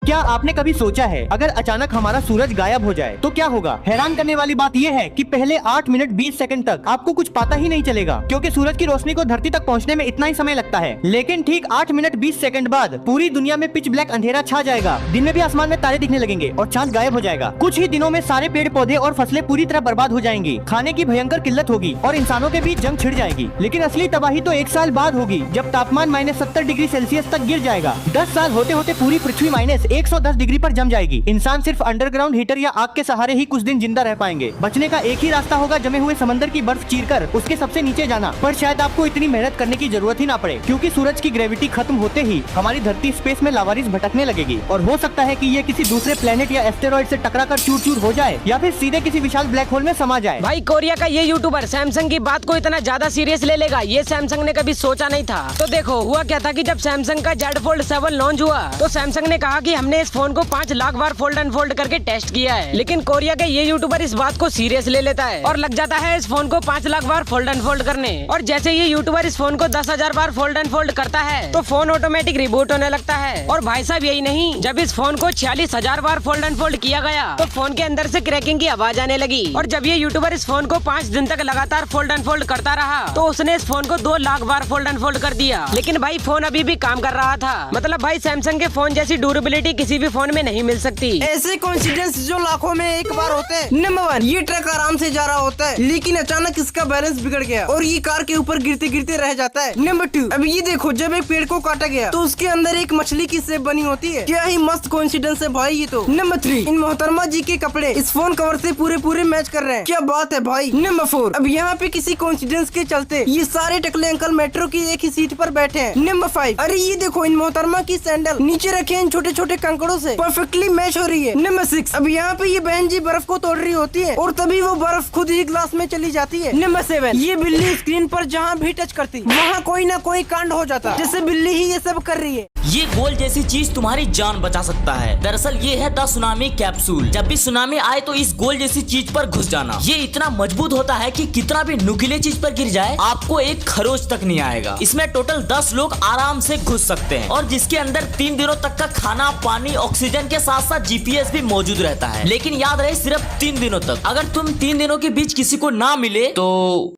क्या आपने कभी सोचा है अगर अचानक हमारा सूरज गायब हो जाए तो क्या होगा? हैरान करने वाली बात यह है कि पहले 8 मिनट 20 सेकंड तक आपको कुछ पता ही नहीं चलेगा, क्योंकि सूरज की रोशनी को धरती तक पहुंचने में इतना ही समय लगता है। लेकिन ठीक 8 मिनट 20 सेकंड बाद पूरी दुनिया में पिच ब्लैक अंधेरा छा जाएगा। दिन में भी आसमान में तारे दिखने लगेंगे और चांद गायब हो जाएगा। कुछ ही दिनों में सारे पेड़ पौधे और फसलें पूरी तरह बर्बाद हो जाएंगी। खाने की भयंकर किल्लत होगी और इंसानों के बीच जंग छिड़ जाएगी। लेकिन असली तबाही तो 1 साल बाद होगी, जब तापमान -70 डिग्री सेल्सियस तक गिर जाएगा। 10 साल होते होते पूरी पृथ्वी -110 डिग्री पर जम जाएगी। इंसान सिर्फ अंडरग्राउंड हीटर या आग के सहारे ही कुछ दिन जिंदा रह पाएंगे। बचने का एक ही रास्ता होगा, जमे हुए समंदर की बर्फ चीरकर उसके सबसे नीचे जाना। पर शायद आपको इतनी मेहनत करने की जरूरत ही ना पड़े, क्योंकि सूरज की ग्रेविटी खत्म होते ही हमारी धरती स्पेस में लावारिस भटकने लगेगी। और हो सकता है कि ये किसी दूसरे प्लेनेट या एस्टेरॉइड से टकराकर चूर चूर हो जाए, या फिर सीधे किसी विशाल ब्लैक होल में समा जाए। भाई कोरिया का ये यूट्यूबर सैमसंग की बात को इतना ज्यादा सीरियस ले लेगा, ये सैमसंग ने कभी सोचा नहीं था। तो देखो हुआ क्या था कि जब सैमसंग का Z Fold 7 लॉन्च हुआ तो सैमसंग ने कहा कि हमने इस फोन को 5 लाख बार फोल्ड अनफोल्ड करके टेस्ट किया है। लेकिन कोरिया के ये यूट्यूबर इस बात को सीरियस ले लेता है और लग जाता है इस फोन को 5 लाख बार फोल्ड अनफोल्ड करने। और जैसे ये यूट्यूबर इस फोन को 10,000 बार फोल्ड अनफोल्ड करता है तो फोन ऑटोमेटिक रिबूट होने लगता है। और भाई साहब यही नहीं, जब इस फोन को 46,000 बार फोल्ड अनफोल्ड किया गया तो फोन के अंदर से क्रैकिंग की आवाज आने लगी। और जब ये यूट्यूबर इस फोन को 5 दिन तक लगातार फोल्ड अनफोल्ड करता रहा तो उसने इस फोन को 2 लाख बार फोल्ड अनफोल्ड कर दिया। लेकिन भाई फोन अभी भी काम कर रहा था। मतलब भाई सैमसंग के फोन जैसी ड्यूरेबिलिटी किसी भी फोन में नहीं मिल सकती। ऐसे कोइंसिडेंस जो लाखों में एक बार होते हैं। नंबर 1, ये ट्रक आराम से जा रहा होता है लेकिन अचानक इसका बैलेंस बिगड़ गया और ये कार के ऊपर गिरते गिरते रह जाता है। नंबर 2, अब ये देखो जब एक पेड़ को काटा गया तो उसके अंदर एक मछली की शेप बनी होती है। क्या ही मस्त कोइंसिडेंस है भाई ये तो। नंबर 3, इन मोहतरमा जी के कपड़े इस फोन कवर से पूरे मैच कर रहे हैं। क्या बात है भाई। नंबर 4, अब यहाँ पे किसी कोइंसिडेंस के चलते ये सारे टकले अंकल मेट्रो की एक ही सीट पर बैठे हैं। नंबर 5, अरे ये देखो इन मोहतरमा की सैंडल नीचे रखे इन छोटे छोटे कंकड़ों से परफेक्टली मैच हो रही है। नंबर 6, अब यहाँ पे ये बहन जी बर्फ को तोड़ रही होती है और तभी वो बर्फ खुद ही ग्लास में चली जाती है। नंबर 7, ये बिल्ली स्क्रीन पर जहाँ भी टच करती वहाँ कोई ना कोई कांड हो जाता, जैसे बिल्ली ही ये सब कर रही है। ये गोल जैसी चीज तुम्हारी जान बचा सकता है। दरअसल ये है द सुनामी कैप्सूल। जब भी सुनामी आए तो इस गोल जैसी चीज पर घुस जाना। ये इतना मजबूत होता है कि कितना भी नुकीले चीज पर गिर जाए आपको एक खरोच तक नहीं आएगा। इसमें टोटल 10 लोग आराम से घुस सकते हैं और जिसके अंदर 3 दिनों तक का खाना, पानी, ऑक्सीजन के साथ साथ GPS भी मौजूद रहता है। लेकिन याद रहे सिर्फ 3 दिनों तक। अगर तुम 3 दिनों के बीच किसी को ना मिले तो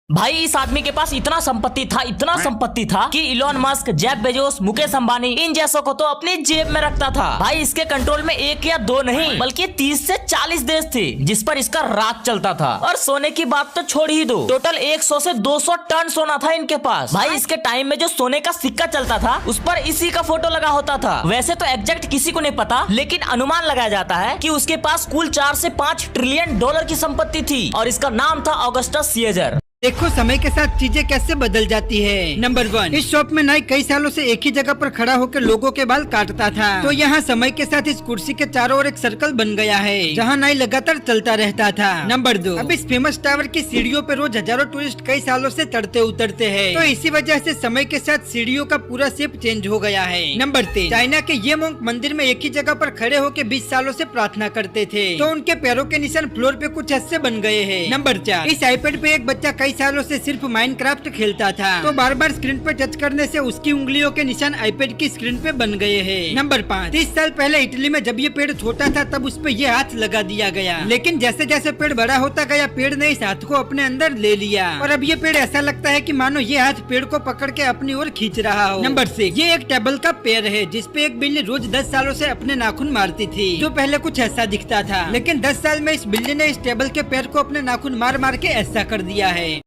भाई इस आदमी के पास इतना संपत्ति था कि Elon Musk, Jeff Bezos, Mukesh Ambani इन जैसों को तो अपनी जेब में रखता था। भाई इसके कंट्रोल में 1 या 2 नहीं बल्कि 30 से 40 देश थे जिस पर इसका राज चलता था। और सोने की बात तो छोड़ ही दो, टोटल 100 से 200 टन सोना था इनके पास। भाई इसके टाइम में जो सोने का सिक्का चलता था उस पर इसी का फोटो लगा होता था। वैसे तो एग्जैक्ट किसी को नहीं पता, लेकिन अनुमान लगाया जाता है कि उसके पास कुल 4 से 5 ट्रिलियन डॉलर की संपत्ति थी और इसका नाम था ऑगस्टस सीजर। देखो समय के साथ चीजें कैसे बदल जाती है। नंबर 1, इस शॉप में नाई कई सालों से एक ही जगह पर खड़ा होकर लोगों के बाल काटता था। तो यहाँ समय के साथ इस कुर्सी के चारों ओर एक सर्कल बन गया है जहाँ नाई लगातार चलता रहता था। नंबर 2, अब इस फेमस टावर की सीढ़ियों पे रोज हजारों टूरिस्ट कई सालों से चढ़ते उतरते हैं। तो इसी वजह से समय के साथ सीढ़ियों का पूरा शेप चेंज हो गया है। नंबर 3, चाइना के ये मोंक मंदिर में एक ही जगह पर खड़े होकर 20 सालों से प्रार्थना करते थे तो उनके पैरों के निशान फ्लोर पे कुछ ऐसे बन गए हैं। नंबर 4, इस आईपैड पे एक बच्चा कई सालों से सिर्फ माइनक्राफ्ट खेलता था तो बार बार स्क्रीन पर टच करने से उसकी उंगलियों के निशान आईपैड की स्क्रीन पे बन गए हैं। नंबर 5, 30 साल पहले इटली में जब ये पेड़ छोटा था तब उस पे ये हाथ लगा दिया गया, लेकिन जैसे जैसे पेड़ बड़ा होता गया पेड़ ने इस हाथ को अपने अंदर ले लिया और अब ये पेड़ ऐसा लगता है कि मानो ये हाथ पेड़ को पकड़ के अपनी ओर खींच रहा हो। नंबर 6, ये एक टेबल का पैर है जिसपे एक बिल्ली रोज 10 सालों से अपने नाखून मारती थी जो पहले कुछ ऐसा दिखता था, लेकिन 10 साल में इस बिल्ली ने इस टेबल के पैर को अपने नाखून मार मार के ऐसा कर दिया है।